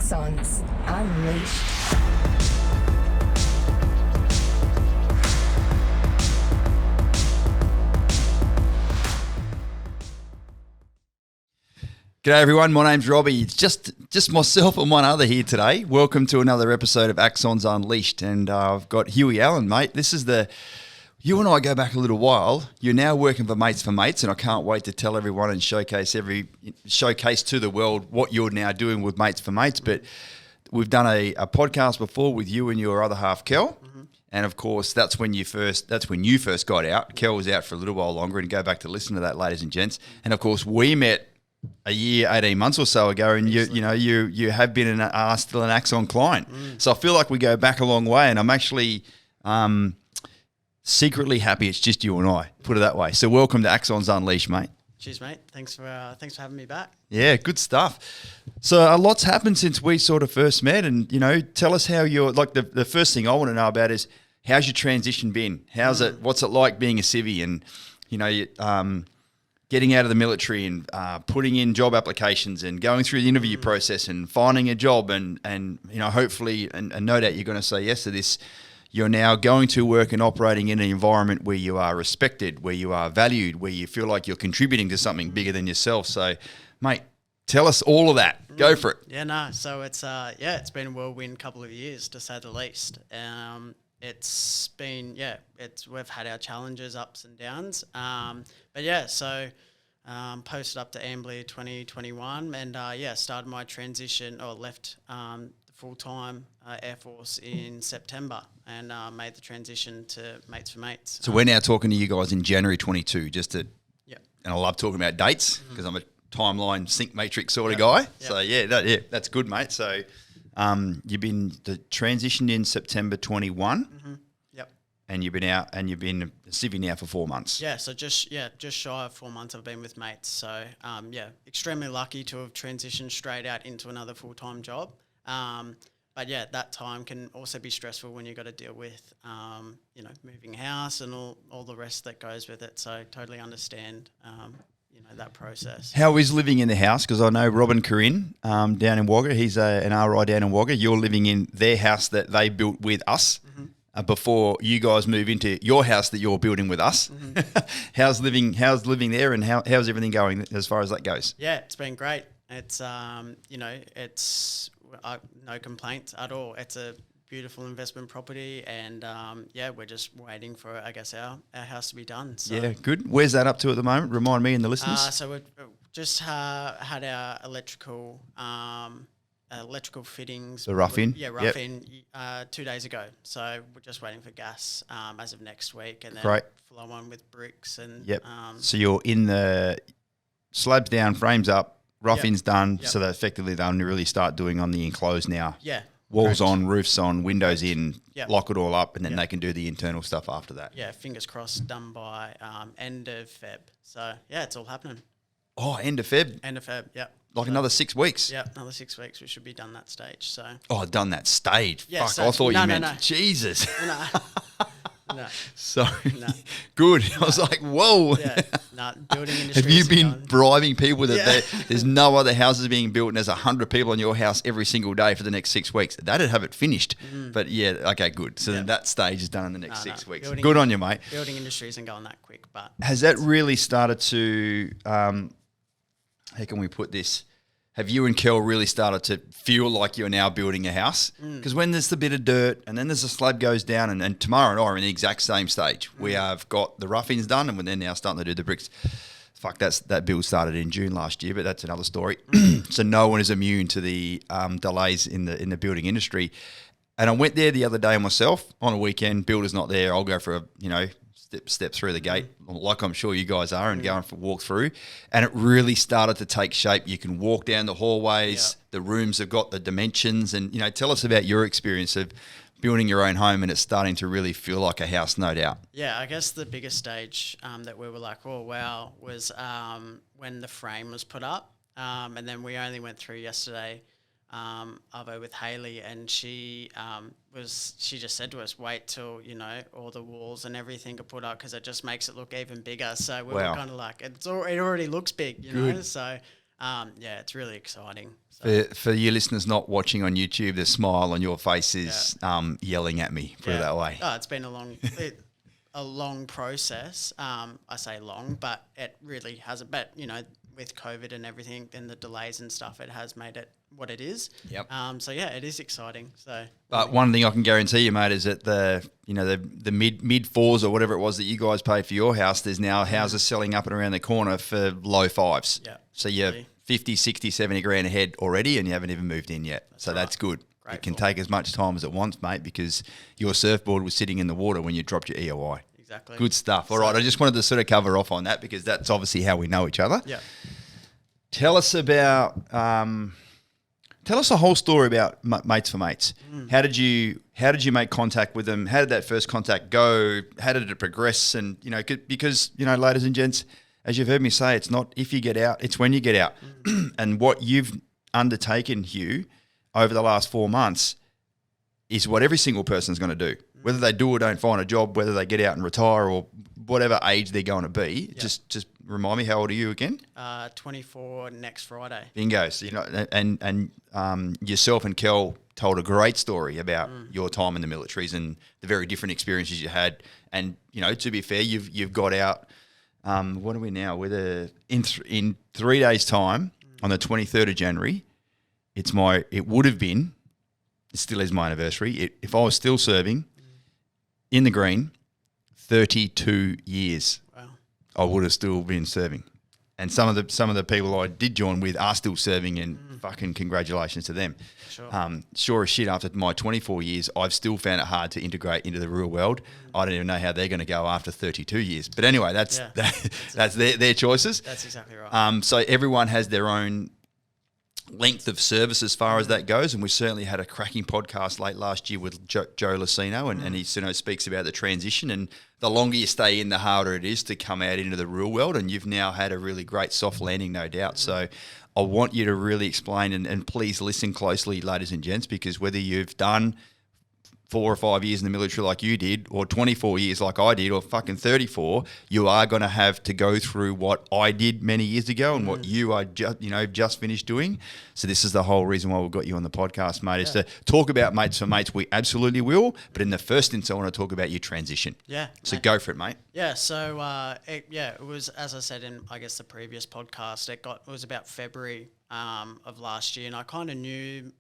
Axons Unleashed. G'day everyone, my name's Robbie. It's just myself and one other here today. Welcome to another episode of Axons Unleashed, and I've got Hugh Allen, mate. You and I go back a little while. You're now working for Mates4Mates, and I can't wait to tell everyone and showcase to the world what you're now doing with Mates4Mates. But we've done a podcast before with you and your other half, Kel. And of course, that's when you first got out. Kel was out for a little while longer, and go back to listen to that, ladies and gents. And of course, we met a year, 18 months or so ago, and you have been still an Axon client. So I feel like we go back a long way, and I'm actually secretly happy it's just you and I, put it that way. So welcome to Axons Unleashed, mate. Cheers, mate. Thanks for having me back. Yeah, good stuff. So a lot's happened since we sort of first met, and tell us how you're, like, the first thing I want to know about is how's your transition been? What's it like being a civvy, and getting out of the military and putting in job applications and going through the interview process and finding a job and hopefully, and no doubt you're going to say yes to this, you're now going to work and operating in an environment where you are respected, where you are valued, where you feel like you're contributing to something bigger than yourself. So, mate, tell us all of that. Go for it. Yeah, no. So it's been a whirlwind couple of years, to say the least. It's been, we've had our challenges, ups and downs. Posted up to Ambly 2021 and started my transition, or left the full-time Air Force in September, and made the transition to Mates4Mates. So we're now talking to you guys in January 22, and I love talking about dates because I'm a timeline sync matrix sort of guy. Yep. So that's good, mate. So you've been transitioned in September 21. Mm-hmm. Yep. And you've been out, and you've been a civvy now for 4 months. Yeah, so just shy of 4 months I've been with Mates. So extremely lucky to have transitioned straight out into another full-time job. That time can also be stressful when you've got to deal with moving house and all the rest that goes with it. So totally understand that process. How is living in the house? Because I know Rob and Corinne down in Wagga, he's an RI down in Wagga. You're living in their house that they built with us before you guys move into your house that you're building with us. How's living there, and how's everything going as far as that goes? Yeah, it's been great. It's it's no complaints at all. It's a beautiful investment property, and we're just waiting for, I guess, our house to be done. So. Yeah, good. Where's that up to at the moment? Remind me and the listeners. So we just had our electrical fittings. The rough-in? Yeah, rough-in 2 days ago. So we're just waiting for gas as of next week, and then flow on with bricks. And so you're in the slabs down, frames up, rough-in's done, so that effectively they'll really start doing on the enclosed now. Yeah. Walls on, roofs on, windows in, lock it all up, and then they can do the internal stuff after that. Yeah, fingers crossed, done by end of Feb. So, it's all happening. Oh, end of Feb? End of Feb, yeah. Another 6 weeks? Yeah, another 6 weeks. We should be done that stage. So. Oh, done that stage? Yeah, Fuck, I thought you meant... No. Jesus. No. Sorry. No. Good. I was like, whoa. Yeah. Building industry. Have you been bribing people that there's no other houses being built and there's 100 people in your house every single day for the next 6 weeks? That'd have it finished. But okay, good. So then that stage is done in the next 6 weeks. Good on you, mate. Building industry isn't going that quick, but... Has that really started to, how can we put this? Have you and Kel really started to feel like you're now building a house? Because when there's a bit of dirt and then there's a slab goes down, and tomorrow and I are in the exact same stage. We have got the rough-ins done, and we're now starting to do the bricks. Fuck, that build started in June last year, but that's another story. So no one is immune to the delays in the building industry. And I went there the other day myself on a weekend. Builder's not there. I'll go for a step through the gate, like I'm sure you guys are, and going for a walk through. And it really started to take shape. You can walk down the hallways. The rooms have got the dimensions. And, tell us about your experience of building your own home, and it's starting to really feel like a house, no doubt. Yeah, I guess the biggest stage that we were like, oh, wow, was when the frame was put up. And then we only went through yesterday Arvo with Haley, and she just said to us, wait till, all the walls and everything are put up, because it just makes it look even bigger. So we were kind of like, it already looks big, you know. So Yeah, it's really exciting. So, For you listeners not watching on YouTube, the smile on your face is yelling at me, put it that way. Oh, it's been a long process. I say long, but it really hasn't. But, with COVID and everything, then the delays and stuff, it has made it what it is. Yep. So, yeah, it is exciting. So, But one thing I can guarantee you, mate, is that the mid fours or whatever it was that you guys paid for your house, there's now houses selling up and around the corner for low fives. Yeah. So you're 50, 60, 70 grand ahead already and you haven't even moved in yet. That's good. Grateful. It can take as much time as it wants, mate, because your surfboard was sitting in the water when you dropped your EOI. Exactly. Good stuff. All right, I just wanted to sort of cover off on that because that's obviously how we know each other. Yeah. Tell us about, tell us a whole story about Mates4Mates. How did you make contact with them? How did that first contact go? How did it progress? And, because, ladies and gents, as you've heard me say, it's not if you get out, it's when you get out. And what you've undertaken, Hugh, over the last 4 months is what every single person's going to do. Whether they do or don't find a job, whether they get out and retire or whatever age they're going to be. Yeah. Just remind me, how old are you again? 24 next Friday. Bingo. So, and yourself and Kel told a great story about your time in the militaries and the very different experiences you had. And, to be fair, you've got out, what are we now? In 3 days' time, on the 23rd of January, it would have been, it still is my anniversary. If I was still serving in the green, 32 years, Wow. I would have still been serving. And some of the people I did join with are still serving, and fucking congratulations to them. Sure. Sure as shit, after my 24 years, I've still found it hard to integrate into the real world. I don't even know how they're going to go after 32 years. But anyway, that's their choices. That's exactly right. So everyone has their own length of service as far as that goes, and we certainly had a cracking podcast late last year with Joe Lucino, and he speaks about the transition, and the longer you stay in, the harder it is to come out into the real world, and you've now had a really great soft landing, no doubt. So I want you to really explain, and please listen closely, ladies and gents, because whether you've done 4 or 5 years in the military like you did, or 24 years like I did, or fucking 34, you are going to have to go through what I did many years ago and what you are just finished doing. So this is the whole reason why we've got you on the podcast, mate, is to talk about Mates4Mates. We absolutely will. But in the first instance, I want to talk about your transition. Yeah. So go for it, mate. Yeah, so it was, as I said in, I guess, the previous podcast, it was about February of last year, and I kind of knew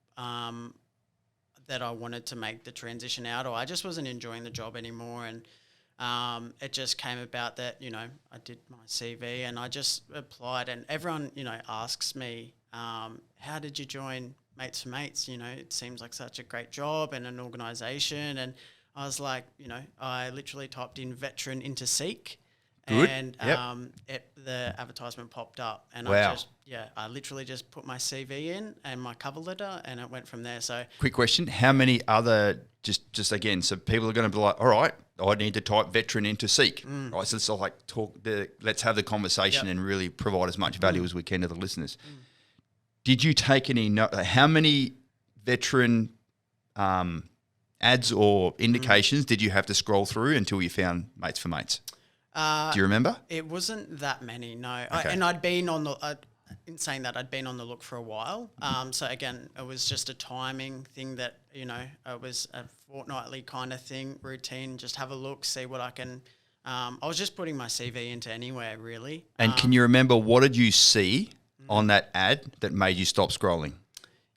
that I wanted to make the transition out, or I just wasn't enjoying the job anymore, and it just came about that, I did my CV and I just applied, and everyone, asks me, how did you join Mates4Mates? It seems like such a great job and an organisation, and I was like, I literally typed in veteran into Seek. Good. And Yep. the advertisement popped up, and Wow. I literally just put my CV in and my cover letter, and it went from there. So Quick question: how many other just again? So people are going to be like, all right, I need to type veteran into Seek, right? So it's like let's have the conversation and really provide as much value as we can to the listeners. Did you take any? How many veteran ads or indications did you have to scroll through until you found Mates4Mates? Do you remember? It wasn't that many, no. Okay. And I'd been on the. In saying that, I'd been on the look for a while. So again, it was just a timing thing that it was a fortnightly kind of thing, routine. Just have a look, see what I can. I was just putting my CV into anywhere, really. And can you remember what did you see on that ad that made you stop scrolling?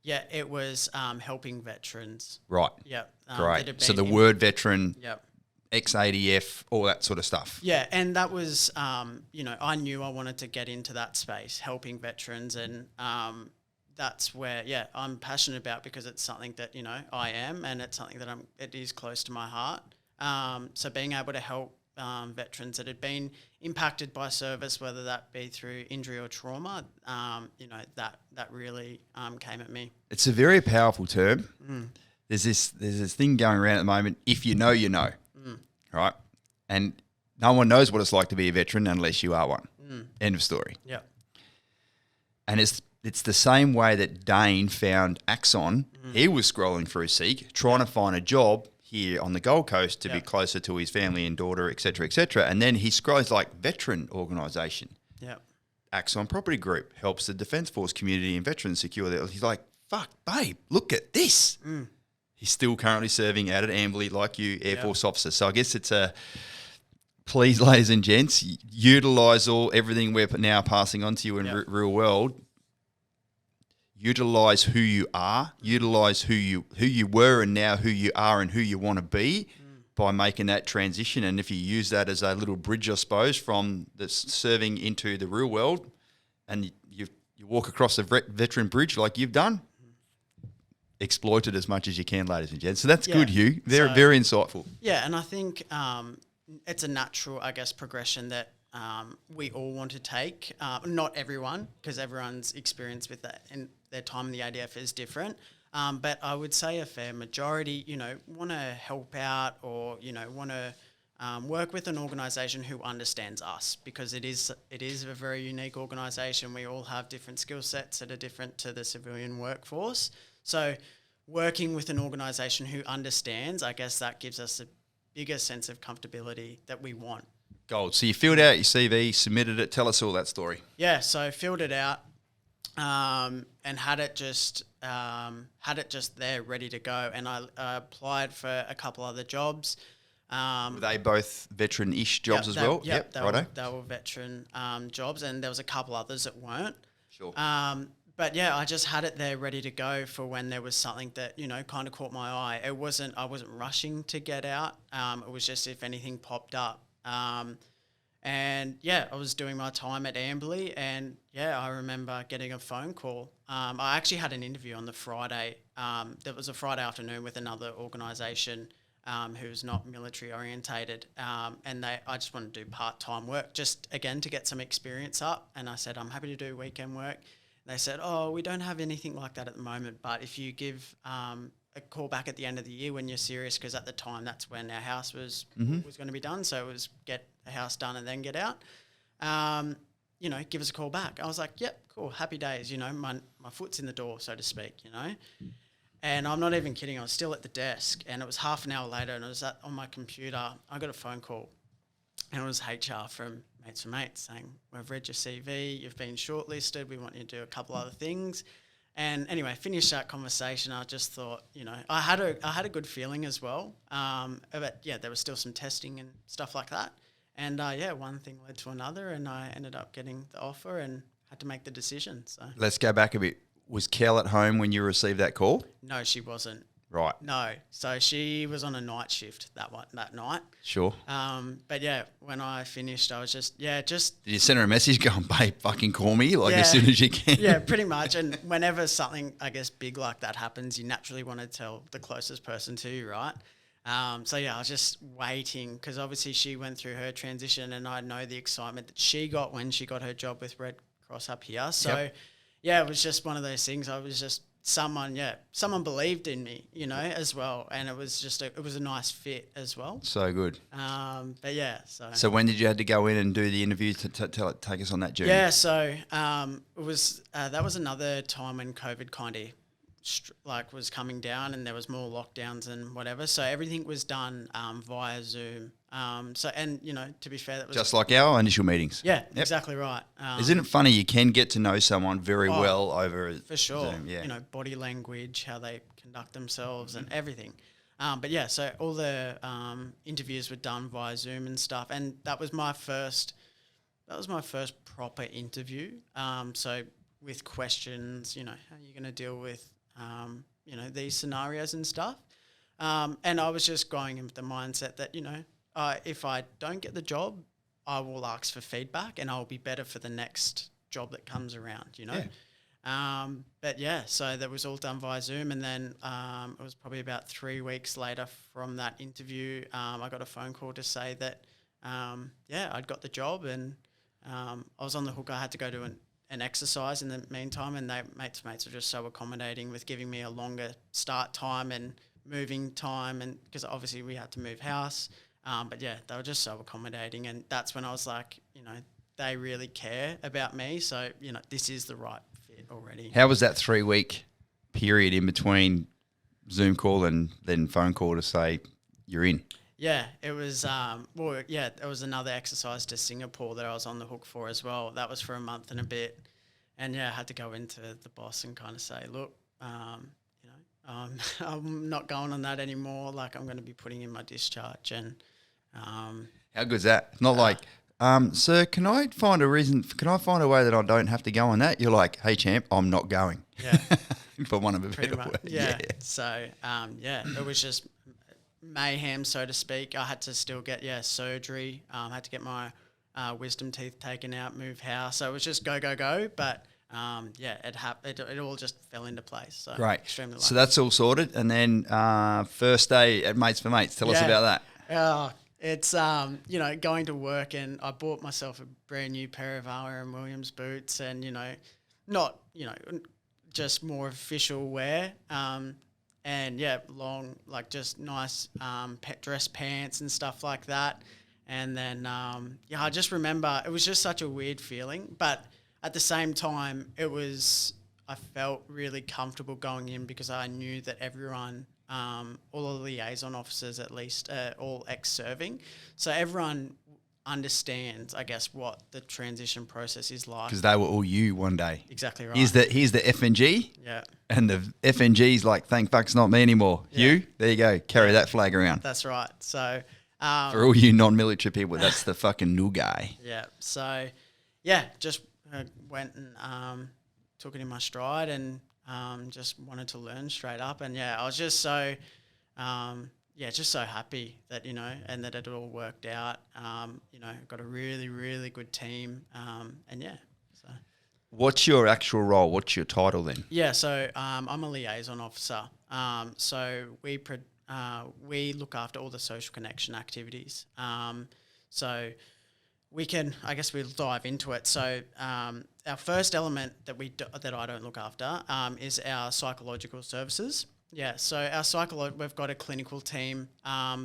Yeah, it was helping veterans. Right. Yep. Great. So the word veteran. Yep. X-ADF, all that sort of stuff. Yeah, and that was, I knew I wanted to get into that space, helping veterans, and that's where, I'm passionate about, because it's something that, I am, and it's something that it is close to my heart. So being able to help veterans that had been impacted by service, whether that be through injury or trauma, that really came at me. It's a very powerful term. There's this thing going around at the moment, if you know, you know. Right? And no one knows what it's like to be a veteran unless you are one. End of story. Yeah. And it's the same way that Dane found Axon. He was scrolling through Seek, trying to find a job here on the Gold Coast to be closer to his family and daughter, et cetera, et cetera. And then he scrolls like veteran organisation. Yeah. Axon Property Group helps the Defence Force community and veterans secure their. He's like, fuck, babe, look at this. He's still currently serving out at Amberley like you, Air Force officer. So I guess it's a, please, ladies and gents, utilise everything we're now passing on to you in real world. Utilise who you are, utilise who you were and now who you are and who you want to be by making that transition. And if you use that as a little bridge, I suppose, from the serving into the real world, and you walk across the veteran bridge like you've done, exploit it as much as you can, ladies and gents. So that's good, Hugh. Very insightful. Yeah, and I think it's a natural, I guess, progression that we all want to take. Not everyone, because everyone's experience with that and their time in the ADF is different. But I would say a fair majority, want to help out or, want to work with an organisation who understands us, because it is a very unique organisation. We all have different skill sets that are different to the civilian workforce. So working with an organisation who understands, I guess that gives us a bigger sense of comfortability that we want. Gold. So you filled out your CV, submitted it. Tell us all that story. Yeah, so filled it out and had it just there ready to go. And I applied for a couple other jobs. Were they both veteran-ish jobs as well? Yep, they were veteran jobs, and there was a couple others that weren't. Sure. But yeah, I just had it there ready to go for when there was something that, kind of caught my eye. I wasn't rushing to get out. It was just if anything popped up. And yeah, I was doing my time at Amberley, and yeah, I remember getting a phone call. I actually had an interview on the Friday. There was a Friday afternoon with another organisation who's not military orientated, and I just wanted to do part-time work, just again to get some experience up. And I said, I'm happy to do weekend work. They said, oh, we don't have anything like that at the moment, but if you give a call back at the end of the year when you're serious, because at the time that's when our house was going to be done, so it was get a house done and then get out. Give us a call back. I was like, yep, cool, happy days. My foot's in the door, so to speak. And I'm not even kidding. I was still at the desk, and it was half an hour later, and I was on my computer. I got a phone call, and it was HR from Mates4Mates saying, we've read your CV, you've been shortlisted, we want you to do a couple other things. And anyway, finished that conversation. I just thought, I had a good feeling as well. But yeah, there was still some testing and stuff like that. And one thing led to another, and I ended up getting the offer and had to make the decision. So let's go back a bit. Was Kel at home when you received that call? No, she wasn't. Right. No. So she was on a night shift that night. Sure. But yeah, when I finished, I was just. Did you send her a message going, babe, fucking call me as soon as you can? Yeah, pretty much. And whenever something, I guess, big like that happens, you naturally want to tell the closest person to you, right? So yeah, I was just waiting, because obviously she went through her transition, and I know the excitement that she got when she got her job with Red Cross up here. So yeah, it was just one of those things. I was just someone believed in me, as well. And it was just it was a nice fit as well. So good. But yeah, So when did you have to go in and do the interview to take us on that journey? Yeah, so it was that was another time when COVID kind of was coming down, and there was more lockdowns and whatever. So everything was done via Zoom. To be fair, that was just like our initial meetings. Yeah, exactly right. Isn't it funny? You can get to know someone very well over for sure. Zoom. Yeah, body language, how they conduct themselves, and everything. But yeah, so all the interviews were done via Zoom and stuff, and that was my first proper interview. So with questions, how are you going to deal with these scenarios and stuff. And I was just going in with the mindset that, if I don't get the job, I will ask for feedback, and I'll be better for the next job that comes around, Yeah. But yeah, so that was all done via Zoom. And then it was probably about 3 weeks later from that interview, I got a phone call to say that, I'd got the job, and I was on the hook. I had to go to an exercise in the meantime, and Mates4Mates were just so accommodating with giving me a longer start time and moving time, and because obviously we had to move house. But yeah, they were just so accommodating, and that's when I was like, they really care about me, so this is the right fit already. How was that 3 week period in between Zoom call and then phone call to say you're in? Yeah, it was. It was another exercise to Singapore that I was on the hook for as well. That was for a month and a bit, and I had to go into the boss and kind of say, look, I'm not going on that anymore. Like, I'm going to be putting in my discharge. And how good's that? It's not like, sir, can I find a way that I don't have to go on that? You're like, hey, champ, I'm not going. Yeah, for one of a pretty better much. word. Yeah. So it was just mayhem, so to speak. I had to still get surgery. I had to get my wisdom teeth taken out, move house. So it was just go. But it all just fell into place. So Great. Extremely lucky. So that's all sorted. And then first day at Mates4Mates. Tell us about that. It's going to work, and I bought myself a brand new pair of R.M. Williams boots, and not just more official wear. And long, like just nice dress pants and stuff like that. And then I just remember it was just such a weird feeling, but at the same time I felt really comfortable going in because I knew that everyone, all the liaison officers at least, all ex-serving, so everyone understands, I guess, what the transition process is like. Because they were all you one day. Exactly right. Here's the FNG. Yeah. And the FNG's like, thank fuck it's not me anymore. Yeah. You, there you go. Carry that flag around. That's right. So for all you non-military people, that's the fucking new guy. Yeah. So just went and took it in my stride and just wanted to learn straight up. And I was just so just so happy that and that it all worked out. Got a really, really good team. So. What's your actual role? What's your title then? Yeah, so I'm a liaison officer. So we look after all the social connection activities. So we'll dive into it. So our first element that I don't look after is our psychological services. Yeah, so we've got a clinical team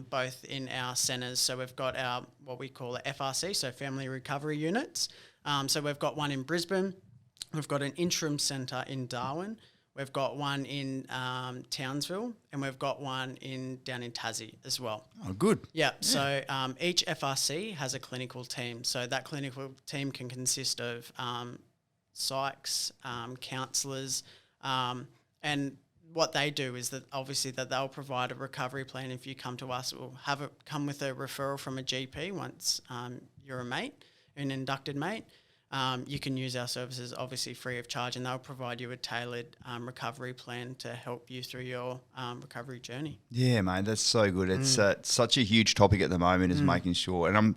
both in our centres. So we've got our what we call a FRC, so Family Recovery Units. So we've got one in Brisbane. We've got an interim centre in Darwin. We've got one in Townsville, and we've got one down in Tassie as well. Oh, good. Yeah. So each FRC has a clinical team. So that clinical team can consist of psychs, counsellors, and what they do is that obviously that they'll provide a recovery plan. If you come to us, we'll come with a referral from a GP once you're a mate, an inducted mate. You can use our services obviously free of charge, and they'll provide you a tailored recovery plan to help you through your recovery journey. Yeah, mate, that's so good. It's such a huge topic at the moment is making sure, and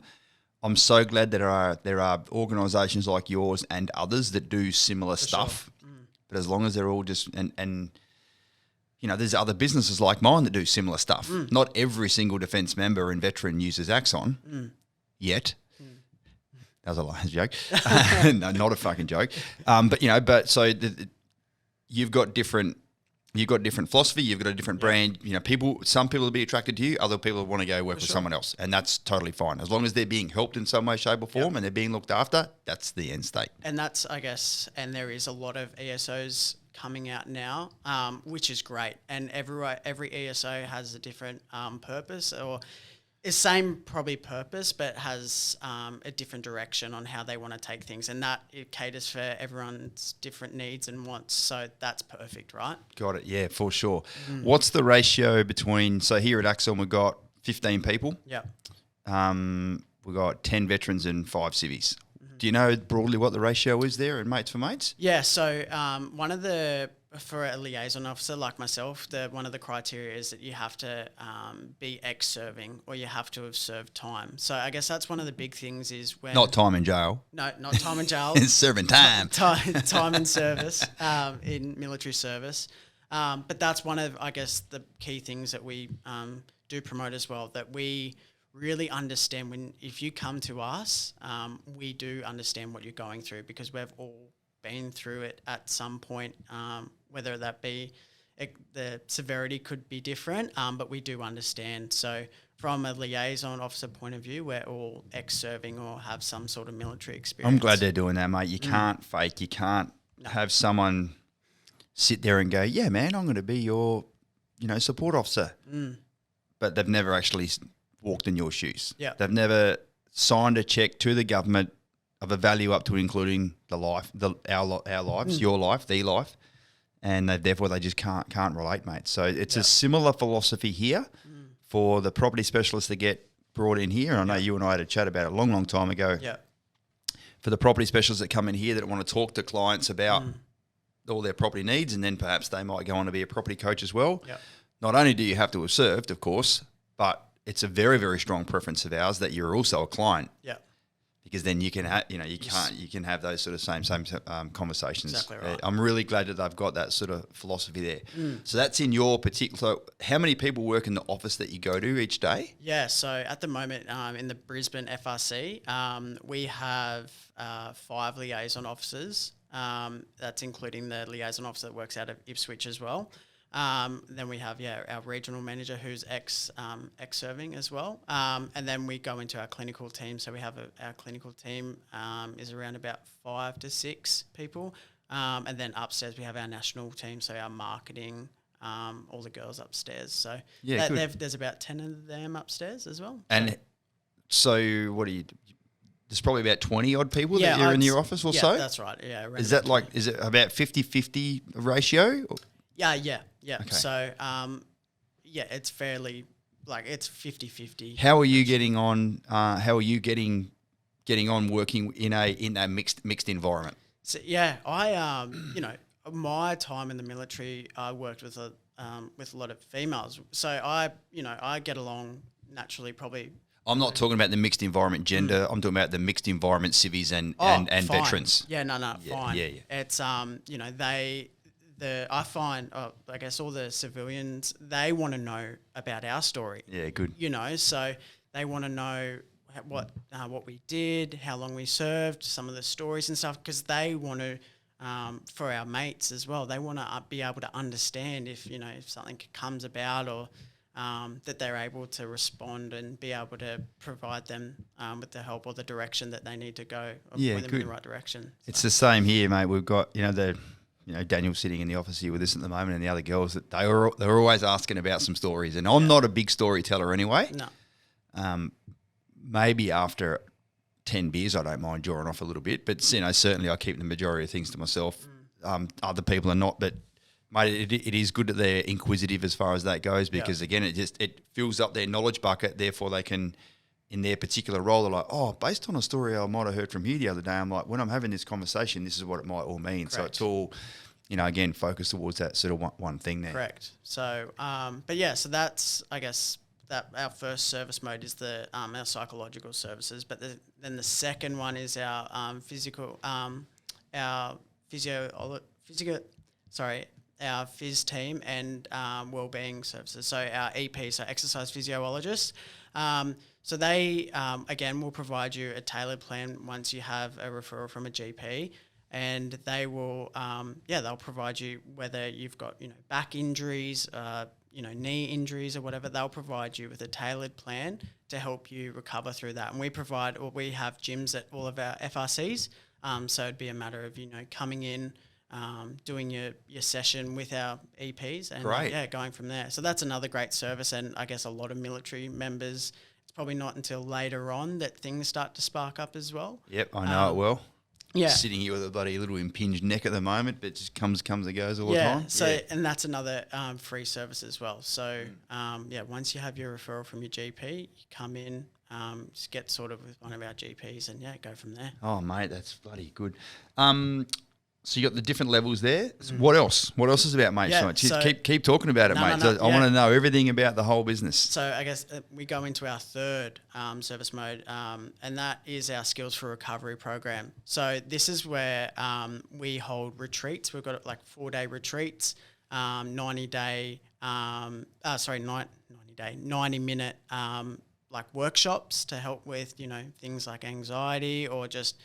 I'm so glad that there are organisations like yours and others that do similar stuff. Sure. But as long as they're all just and there's other businesses like mine that do similar stuff. Not every single defence member and veteran uses Axon yet. That was a liar's joke. No, not a fucking joke. You've got different philosophy. You've got a different brand. Some people will be attracted to you. Other people want to go work with someone else, and that's totally fine as long as they're being helped in some way, shape, or form, and they're being looked after. That's the end state. And that's, I guess, and there is a lot of ESOs coming out now, which is great. And every ESO has a different purpose, or is same probably purpose, but has a different direction on how they want to take things, and that it caters for everyone's different needs and wants. So that's perfect, right? Got it. Yeah, for sure. What's the ratio between? So here at Axon, we've got 15 people. Yeah. We've got 10 veterans and 5 civvies. Do you know broadly what the ratio is there in Mates4Mates? Yeah, so for a liaison officer like myself, one of the criteria is that you have to be ex-serving, or you have to have served time. So I guess that's one of the big things is when... Not time in jail. No, not time in jail. Serving time. Time in service, in military service. But that's one of, I guess, the key things that we do promote as well, that we really understand if you come to us, we do understand what you're going through, because we've all been through it at some point, whether that be the severity could be different, but we do understand. So from a liaison officer point of view, we're all ex-serving or have some sort of military experience. I'm glad they're doing that, mate. You can't fake. You can't have someone sit there and go, yeah, man, I'm going to be your support officer. But they've never actually walked in your shoes. Yeah. They've never signed a check to the government of a value up to including our lives, your life, the life, and therefore they just can't relate, mate. So it's a similar philosophy here for the property specialists that get brought in here. And I know you and I had a chat about it a long, long time ago. Yeah. For the property specialists that come in here that want to talk to clients about all their property needs, and then perhaps they might go on to be a property coach as well. Yeah. Not only do you have to have served, of course, but it's a very, very strong preference of ours that you're also a client. Yeah. Because then you can have, you can have those sort of same conversations. Exactly right. I'm really glad that they've got that sort of philosophy there. So that's in your particular. How many people work in the office that you go to each day? Yeah, so at the moment in the Brisbane FRC, we have 5 liaison officers. That's including the liaison officer that works out of Ipswich as well. Then we have our regional manager who's ex-serving as well, and then we go into our clinical team. So we have our clinical team is around about 5 to 6 people, and then upstairs we have our national team. So our marketing, all the girls upstairs. So there's about 10 of them upstairs as well. And so what do you? There's probably about 20 odd people that you're in your office or so? Yeah, that's right. Yeah. Is that is it about 50-50 ratio? Yeah. Okay. So, it's fairly, it's 50-50. How are you getting on? How are you getting on working in a mixed environment? So, my time in the military, I worked with a lot of females. So I get along naturally probably. I'm not talking about the mixed environment gender. I'm talking about the mixed environment civvies and fine. veterans. Yeah, fine. Yeah. It's I find I guess all the civilians, they want to know about our story. Yeah, good. So they want to know what we did, how long we served, some of the stories and stuff, because they want to. For our mates as well, they want to be able to understand if something comes about or that they're able to respond and be able to provide them with the help or the direction that they need to go, or point them in the right direction. So. It's the same here, mate. We've got Daniel sitting in the office here with us at the moment, and the other girls that they're always asking about some stories, and I'm not a big storyteller anyway. No. Maybe after 10 beers, I don't mind drawing off a little bit, but certainly I keep the majority of things to myself. Other people are not, but mate, it is good that they're inquisitive as far as that goes, because again, it fills up their knowledge bucket. Therefore, they can, in their particular role, they're like, oh, based on a story I might have heard from you the other day, I'm like, when I'm having this conversation, this is what it might all mean. Correct. So it's all, again, focused towards that sort of one thing there. Correct. So, so that's, I guess, that our first service mode is the our psychological services, but then the second one is our our phys team and wellbeing services. So our EP, so exercise physiologists. So they again will provide you a tailored plan once you have a referral from a GP, and they will they'll provide you whether you've got back injuries, knee injuries or whatever. They'll provide you with a tailored plan to help you recover through that. And we have gyms at all of our FRCs. So it'd be a matter of coming in, doing your session with our EPs and going from there. So that's another great service. And I guess a lot of military members, it's probably not until later on that things start to spark up as well. Yep, I know it well. Yeah. Sitting here with a bloody little impinged neck at the moment, but it just comes and goes all the time. And that's another free service as well. So, once you have your referral from your GP, you come in, just get sorted with one of our GPs and, go from there. Oh, mate, that's bloody good. So you got the different levels there. So what else? What else is about Mates? So keep talking about it, mate. I want to know everything about the whole business. So I guess we go into our third service mode, and that is our Skills for Recovery program. So this is where we hold retreats. We've got 4-day retreats, 90-minute workshops to help with things like anxiety or just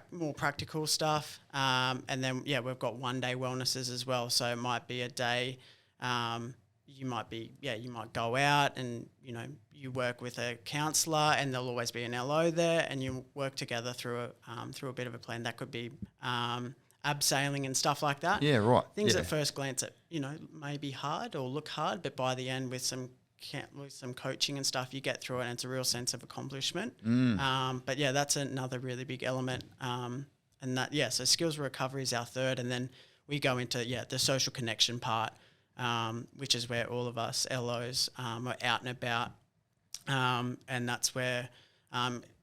more practical stuff, and then we've got 1-day wellnesses as well. So it might be a day, you might go out and you work with a counsellor, and there'll always be an LO there, and you work together through a bit of a plan. That could be abseiling and stuff like that. Yeah, right. Things at first glance that may be hard or look hard, but by the end with some with some coaching and stuff, you get through it and it's a real sense of accomplishment. Mm. But yeah, that's another really big element. And that, yeah, so skills recovery is our third. And then we go into, the social connection part, which is where all of us LOs are out and about. And that's where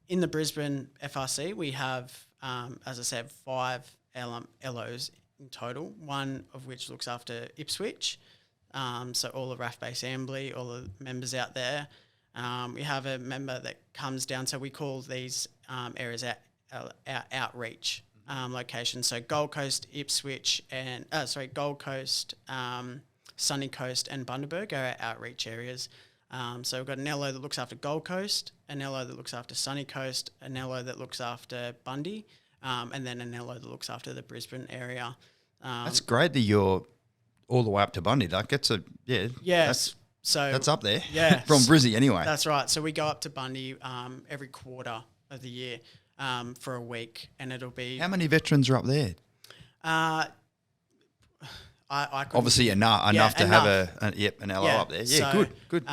in the Brisbane FRC, we have, as I said, 5 LOs in total, one of which looks after Ipswich. So all the RAAF-based Ambly, all the members out there. We have a member that comes down, so we call these areas our outreach locations. So Gold Coast, Ipswich, and Gold Coast, Sunny Coast, and Bundaberg are our outreach areas. So we've got an LO that looks after Gold Coast, an LO that looks after Sunny Coast, an LO that looks after Bundy, and then an LO that looks after the Brisbane area. That's great that you're all the way up to Bundy. Like that's that's up there. Yeah, from Brizzy anyway. That's right. So we go up to Bundy every quarter of the year for a week, and it'll be. How many veterans are up there? I obviously enough to have an LO up there. Yeah, so, good.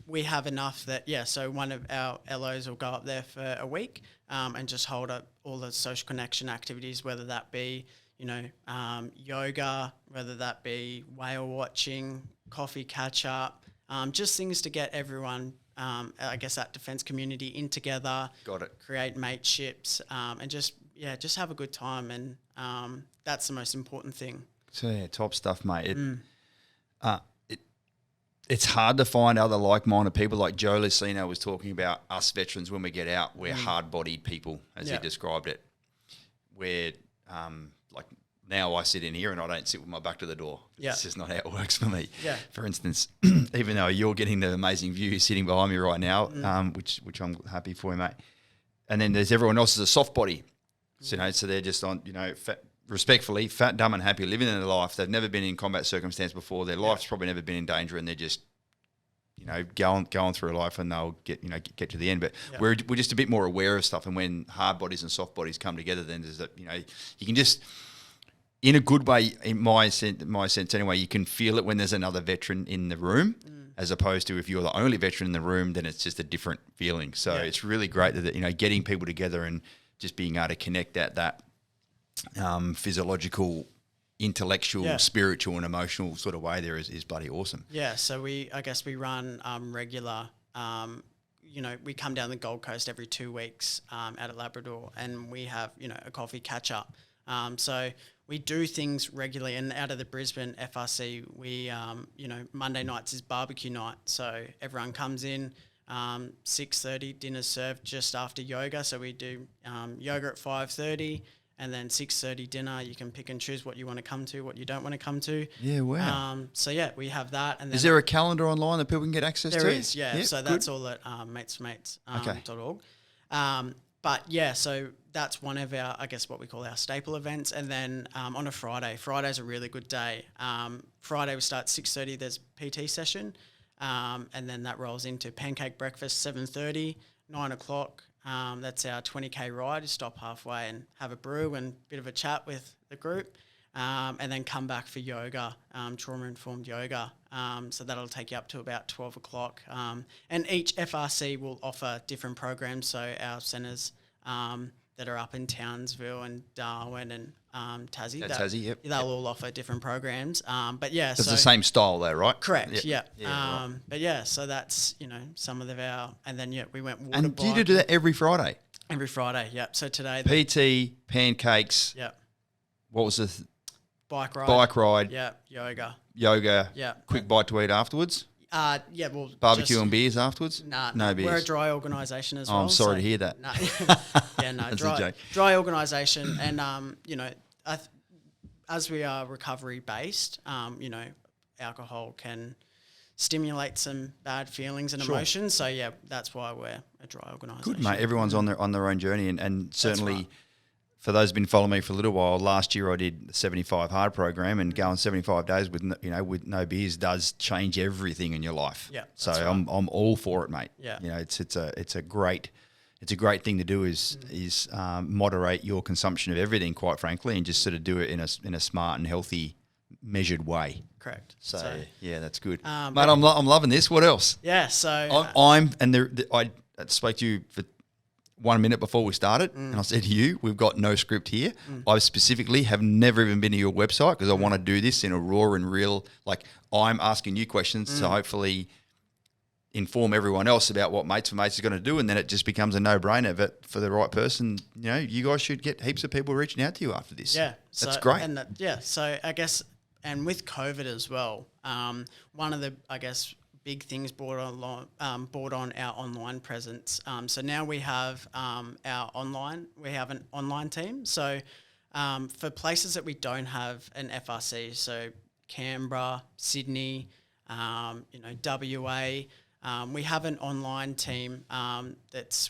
We have enough that so one of our LOs will go up there for a week and just hold up all the social connection activities, whether that be yoga, whether that be whale watching, coffee catch up, just things to get everyone, I guess, that defence community in together. Got it. Create mateships and just have a good time, and that's the most important thing. So top stuff, mate. It's hard to find other like-minded people. Like Joe Lucino was talking about us veterans when we get out. We're hard-bodied people, as he described it. We're like now I sit in here and I don't sit with my back to the door. Yeah. It's just not how it works for me. Yeah. For instance, even though you're getting the amazing view sitting behind me right now, which I'm happy for you, mate. And then there's everyone else is a soft body. So, so they're just on, respectfully, fat, dumb and happy, living their life. They've never been in combat circumstance before. Their life's probably never been in danger, and they're just, going through life, and they'll get to the end. But we're just a bit more aware of stuff. And when hard bodies and soft bodies come together, then there's that, you can just, in a good way, in my sense anyway, you can feel it when there's another veteran in the room, as opposed to if you're the only veteran in the room, then it's just a different feeling. So it's really great that, getting people together and just being able to connect that physiological, intellectual, spiritual and emotional sort of way there is bloody awesome. Yeah, so we run regular, we come down the Gold Coast every 2 weeks out at Labrador, and we have, a coffee catch-up. So we do things regularly, and out of the Brisbane FRC, we, Monday nights is barbecue night. So everyone comes in, 6:30, dinner's served just after yoga. So we do yoga at 5:30, and then 6:30 dinner. You can pick and choose what you want to come to, what you don't want to come to. Yeah, wow. We have that. And then is there a calendar online that people can get access to? There is, yeah. So that's all at Mates4Mates.org. So that's one of our, I guess, what we call our staple events. And then on a Friday's a really good day. Friday we start 6:30, there's PT session. And then that rolls into pancake breakfast, 7:30, 9 o'clock. That's our 20K ride. You stop halfway and have a brew and a bit of a chat with the group. And then come back for yoga, trauma-informed yoga. So that'll take you up to about 12 o'clock. And each FRC will offer different programs. So our centres that are up in Townsville and Darwin and Tassie. Tassie, yep. They'll all offer different programs. It's the same style though, right? Correct, yep. Yeah. Right. So that's, some of our, and then, we went water And do you do that every Friday? Every Friday, yep. So today. PT, pancakes. Yep. What was the... Bike ride. Yeah, yoga. Yeah. Quick bite to eat afterwards. Barbecue and beers afterwards. No beers. We're a dry organisation as well. I'm sorry to hear that. That's a joke. Dry organisation, and as we are recovery based, alcohol can stimulate some bad feelings and emotions. So that's why we're a dry organisation. Good, mate. Everyone's on their own journey, and certainly. For those who've been following me for a little while, last year I did the 75 hard program, and going 75 days with no beers does change everything in your life. Yeah, so I'm all for it, mate. Yeah, it's a great thing to do is moderate your consumption of everything, quite frankly, and just sort of do it in a smart and healthy measured way. Correct. So yeah, that's good, but- mate. I'm loving this. What else? Yeah. So I spoke to you for 1 minute before we started, and I said to you, we've got no script here. I specifically have never even been to your website because I want to do this in a raw and real, like I'm asking you questions to hopefully inform everyone else about what Mates4Mates is going to do, and then it just becomes a no-brainer. But for the right person, you know, you guys should get heaps of people reaching out to you after this. Yeah. That's great. And so I guess, and with COVID as well, one of the, I guess, big things brought on our online presence. So now we have an online team. So for places that we don't have an FRC, so Canberra, Sydney, WA, we have an online team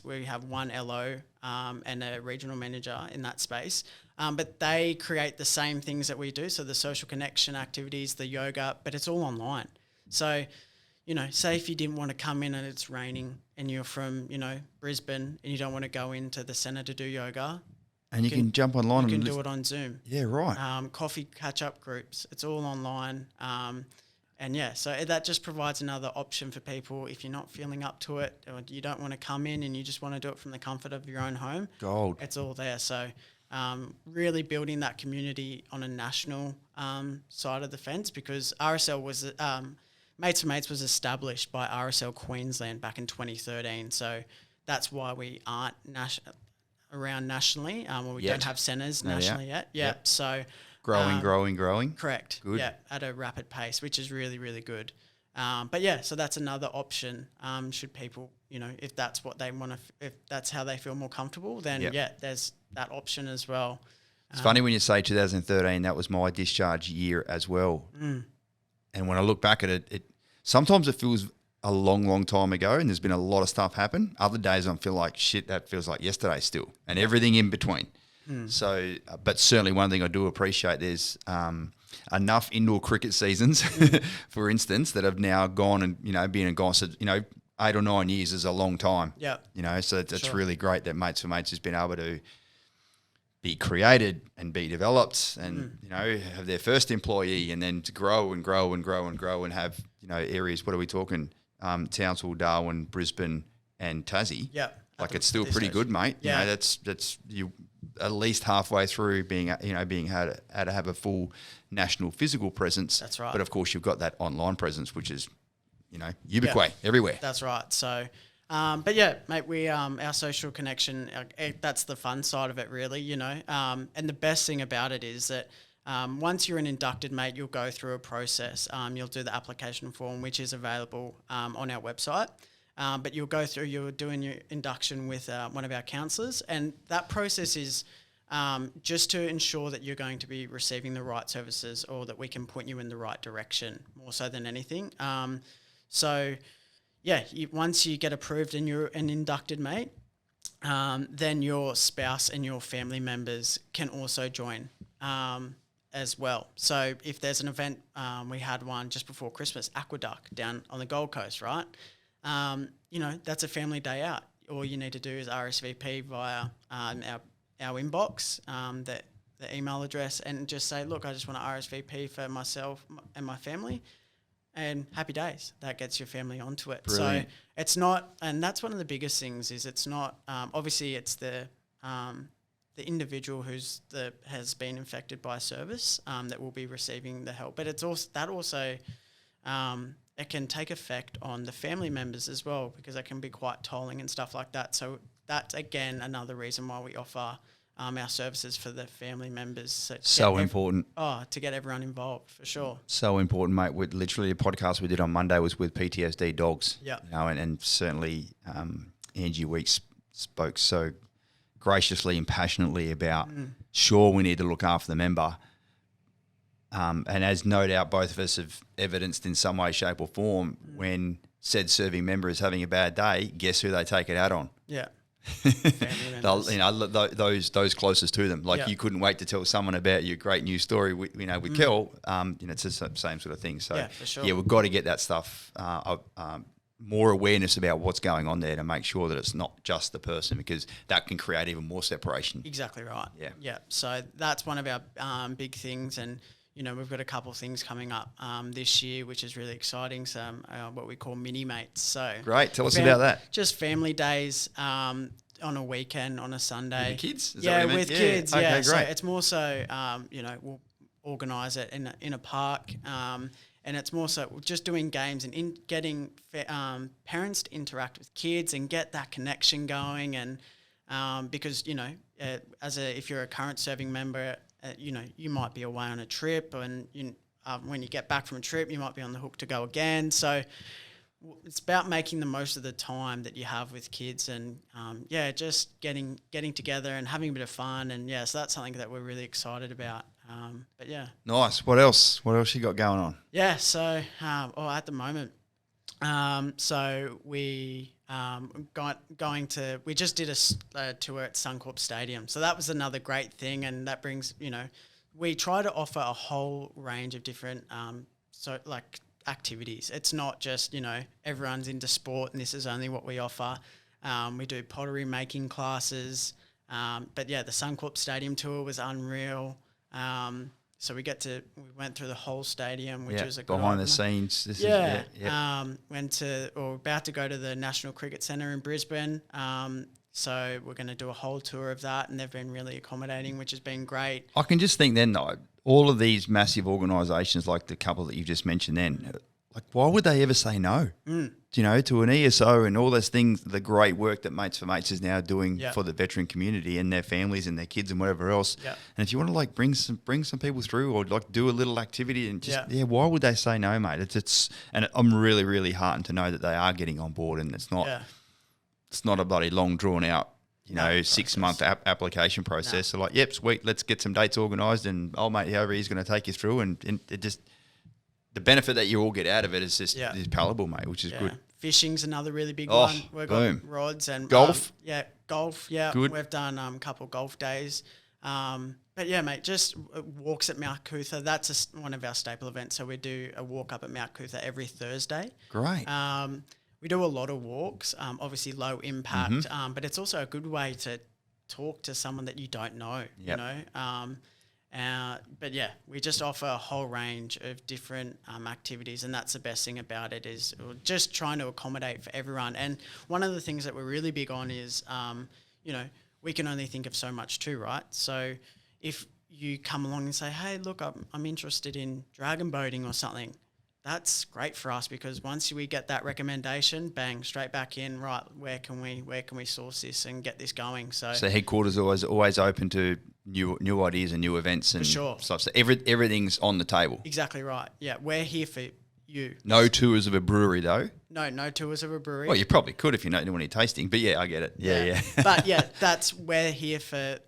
we have one LO and a regional manager in that space. But they create the same things that we do. So the social connection activities, the yoga, but it's all online. So, say if you didn't want to come in and it's raining and you're from, Brisbane and you don't want to go into the centre to do yoga. And you can jump online. You can do it on Zoom. Yeah, right. Coffee catch-up groups. It's all online. So that just provides another option for people if you're not feeling up to it or you don't want to come in and you just want to do it from the comfort of your own home. Gold. It's all there. So really building that community on a national side of the fence, because RSL was Mates4Mates was established by RSL Queensland back in 2013. So that's why we aren't around nationally. We don't have centres nationally yet. Yep. So growing. Correct. Good. Yeah, at a rapid pace, which is really, really good. So that's another option. Should people, if that's what they want to, if that's how they feel more comfortable, then there's that option as well. It's funny when you say 2013, that was my discharge year as well. And when I look back at it, sometimes it feels a long, long time ago and there's been a lot of stuff happen. Other days I feel like, shit, that feels like yesterday still, and everything in between. So, but certainly one thing I do appreciate, there's enough indoor cricket seasons, for instance, that have now gone and, been and gone. So, 8 or 9 years is a long time. Yeah. So it's really great that Mates4Mates has been able to be created and be developed and, have their first employee and then to grow and grow and grow and grow and have, areas, what are we talking? Townsville, Darwin, Brisbane and Tassie. Yeah. Like it's still pretty good, mate. Yeah. That's you at least halfway through being able to have a full national physical presence. That's right. But of course you've got that online presence, which is, ubiquitous everywhere. That's right. So, mate, we our social connection, that's the fun side of it, really. And the best thing about it is that once you're an inducted mate, you'll go through a process. You'll do the application form, which is available on our website. But you're doing your induction with one of our counsellors, and that process is just to ensure that you're going to be receiving the right services or that we can point you in the right direction, more so than anything. Once you get approved and you're an inducted mate, then your spouse and your family members can also join as well. So if there's an event, we had one just before Christmas, Aqueduct down on the Gold Coast, right? That's a family day out. All you need to do is RSVP via our inbox, the email address, and just say, look, I just want to RSVP for myself and my family, and happy days. That gets your family onto it. Brilliant. So it's not, and that's one of the biggest things is it's not, obviously it's the individual has been infected by a service that will be receiving the help, but it's also it can take effect on the family members as well, because it can be quite tolling and stuff like that. So that's, again, another reason why we offer our services for the family members. Important. To get everyone involved, for sure. So important, mate. With literally a podcast we did on Monday was with PTSD dogs. Yeah. And certainly Angie Weeks spoke so graciously and passionately about, sure, we need to look after the member. And as no doubt both of us have evidenced in some way, shape or form, when said serving member is having a bad day, guess who they take it out on? Yeah. Family members. Those closest to them. Like you couldn't wait to tell someone about your great news story with Kel. It's the same sort of thing. So yeah, for sure. We've got to get that stuff, more awareness about what's going on there to make sure that it's not just the person, because that can create even more separation. Exactly right. Yeah. Yeah. So that's one of our big things. And, we've got a couple of things coming up this year, which is really exciting. Some what we call MiniMates. So Great. Tell us about that. Just family days on a weekend, on a Sunday. With the kids? Is that Yeah, what you with meant? kids. Okay, Yeah, great. so it's more so, we'll organise it in a park, and it's more so just doing games and getting parents to interact with kids and get that connection going. And because if you're a current serving member, you might be away on a trip, and when you get back from a trip, you might be on the hook to go again. So it's about making the most of the time that you have with kids, and just getting together and having a bit of fun. And so that's something that we're really excited about. Nice. What else? What else you got going on? Yeah. So at the moment, so we we just did a tour at Suncorp Stadium. So that was another great thing, and that brings we try to offer a whole range of different activities. It's not just everyone's into sport and this is only what we offer. We do pottery making classes, but the Suncorp Stadium tour was unreal. So we went through the whole stadium, which was a good behind the opener. scenes. We're about to go to the National Cricket Centre in Brisbane. So we're going to do a whole tour of that, and they've been really accommodating, which has been great. I can just think then, though, all of these massive organisations like the couple that you've just mentioned then, like why would they ever say no? To an ESO and all those things, the great work that Mates4Mates is now doing for the veteran community and their families and their kids and whatever else. Yeah. And if you want to bring some people through or do a little activity and just why would they say no, mate? And I'm really, really heartened to know that they are getting on board, and it's not a bloody long drawn out 6-month application process. So yep, sweet, let's get some dates organised, and old mate over he's going to take you through, and it just the benefit that you all get out of it is just is palatable, mate, which is good. Fishing's another really big one. We've got rods and golf. Golf. Yeah, good. We've done a couple golf days. But mate, just walks at Mount Cootha. That's one of our staple events. So we do a walk up at Mount Cootha every Thursday. Great. We do a lot of walks, obviously low impact, but it's also a good way to talk to someone that you don't know, But we just offer a whole range of different activities, and that's the best thing about it is we're just trying to accommodate for everyone. And one of the things that we're really big on is, we can only think of so much too, right? So if you come along and say, hey, look, I'm interested in dragon boating or something, that's great for us, because once we get that recommendation, bang, straight back in. Right, where can we source this and get this going? So headquarters are always open to new ideas and new events and stuff. So everything's on the table. Exactly right. Yeah, we're here for you. No tours of a brewery though. No tours of a brewery. Well, you probably could if you don't do any tasting, but I get it. Yeah. But we're here for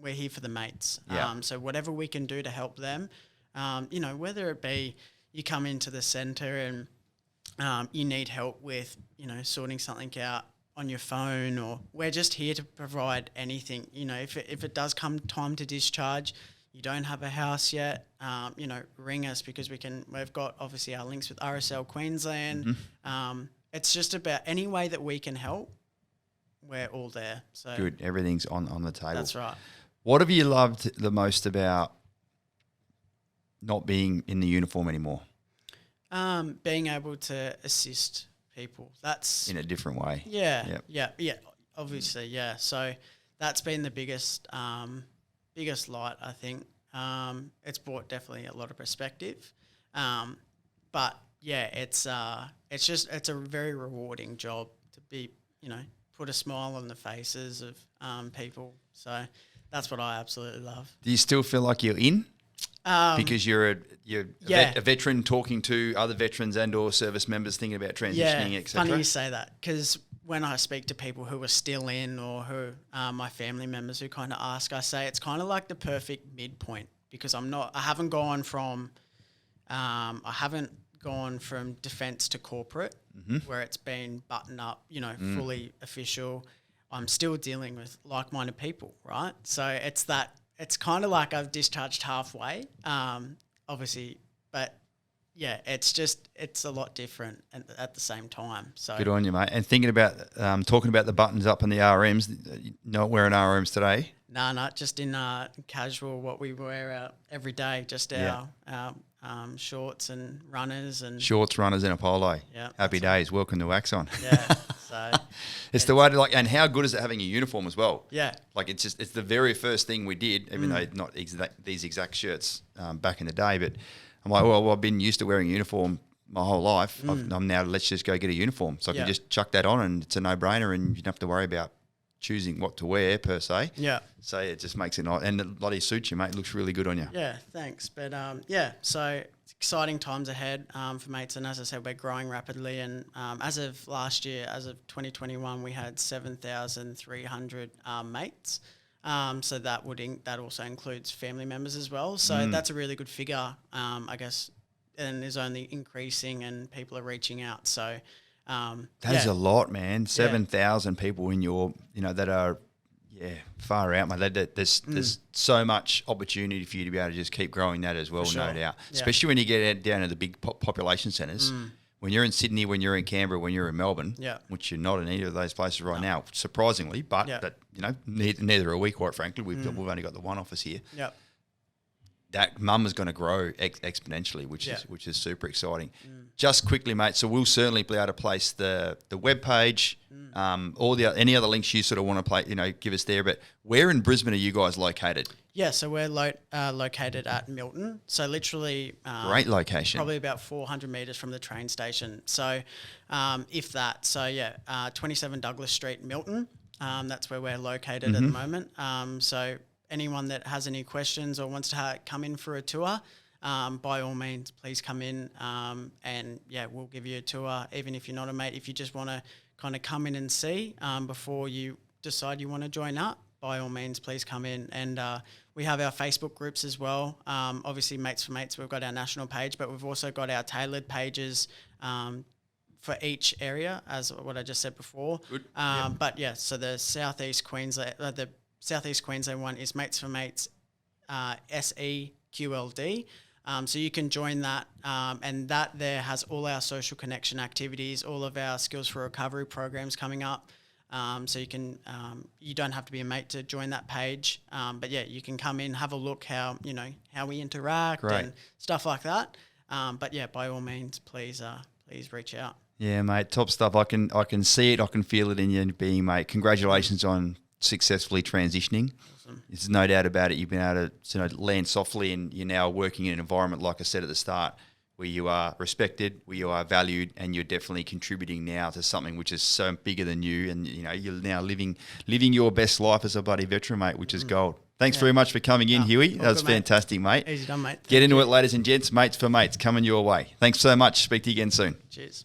we're here for the mates. Yeah. So whatever we can do to help them, whether it be you come into the centre and you need help with, sorting something out on your phone, or we're just here to provide anything. If it does come time to discharge, you don't have a house yet, ring us, because we've got obviously our links with RSL Queensland. It's just about any way that we can help, we're all there. So good. Everything's on the table. That's right. What have you loved the most about not being in the uniform anymore? Being able to assist people. That's in a different way. Yeah. Obviously, yeah. So that's been the biggest light, I think. It's brought definitely a lot of perspective. But it's a very rewarding job to be, put a smile on the faces of people. So that's what I absolutely love. Do you still feel like you're in? Because you're a veteran talking to other veterans and or service members thinking about transitioning, etc. Funny you say that, because when I speak to people who are still in, or who my family members who kind of ask, I say it's kind of like the perfect midpoint, because I haven't gone from defence to corporate, where it's been buttoned up, fully official. I'm still dealing with like-minded people, right? So it's kind of like I've discharged halfway, obviously, but yeah, it's a lot different at the same time. So Good on you, mate. And thinking about talking about the buttons up and the RMs, not wearing RMs today. No, just in casual, what we wear out every day, just our shorts and runners and Shorts, runners, and a polo. Yeah, Happy days. Welcome to Axon. yeah. So It's the way to and how good is it having a uniform as well? yeah, Like it's the very first thing we did, even though not these exact shirts back in the day. But I'm like, well, I've been used to wearing a uniform my whole life. I'm now, let's just go get a uniform. So I can just chuck that on and it's a no-brainer and you don't have to worry about choosing what to wear per se. yeah. So it just makes it nice. And the bloody suits you, mate. It looks really good on you. Yeah, thanks. But so it's exciting times ahead for Mates. And as I said, we're growing rapidly. And as of last year, as of 2021, we had 7,300 mates. So that also includes family members as well. So that's a really good figure, I guess, and is only increasing and people are reaching out. So That is a lot, man. 7,000 people in your, that are, far out, mate. There's so much opportunity for you to be able to just keep growing that as well, For sure. no doubt. Yeah. Especially when you get down to the big population centres. When you're in Sydney, when you're in Canberra, when you're in Melbourne, which you're not in either of those places right now, surprisingly, but that, neither are we, quite frankly. We've only got the one office here. Yep. That mum is going to grow exponentially, which is super exciting. Just quickly, mate. So we'll certainly be able to place the web page, any other links you sort of want to play, give us there. But where in Brisbane are you guys located? Yeah, so we're located at Milton. So literally, Great location. Probably about 400 metres from the train station. So if that, 27 Douglas Street, Milton. That's where we're located at the moment. So anyone that has any questions or wants to come in for a tour, by all means, please come in and we'll give you a tour, even if you're not a mate. If you just want to kind of come in and see before you decide you want to join up, by all means, please come in. And we have our Facebook groups as well. Obviously, Mates4Mates, we've got our national page, but we've also got our tailored pages for each area, as what I just said before. Good. But so the Southeast Queensland one is Mates4Mates SEQLD. So you can join that, and that there has all our social connection activities, all of our skills for recovery programs coming up. So you can, you don't have to be a mate to join that page, but you can come in, have a look how we interact and stuff like that. But by all means, please reach out. Yeah, mate, top stuff. I can see it, I can feel it in you being, mate. Congratulations on successfully transitioning. Awesome. There's no doubt about it. You've been able to land softly, and you're now working in an environment, like I said at the start, where you are respected, where you are valued, and you're definitely contributing now to something which is so bigger than you. And you're now living your best life as a bloody veteran, mate, which is gold. Thanks very much for coming in, Hughie. That was fantastic, mate. Easy done, mate. Get into it, ladies and gents. Mates4Mates coming your way. Thanks so much. Speak to you again soon. Cheers.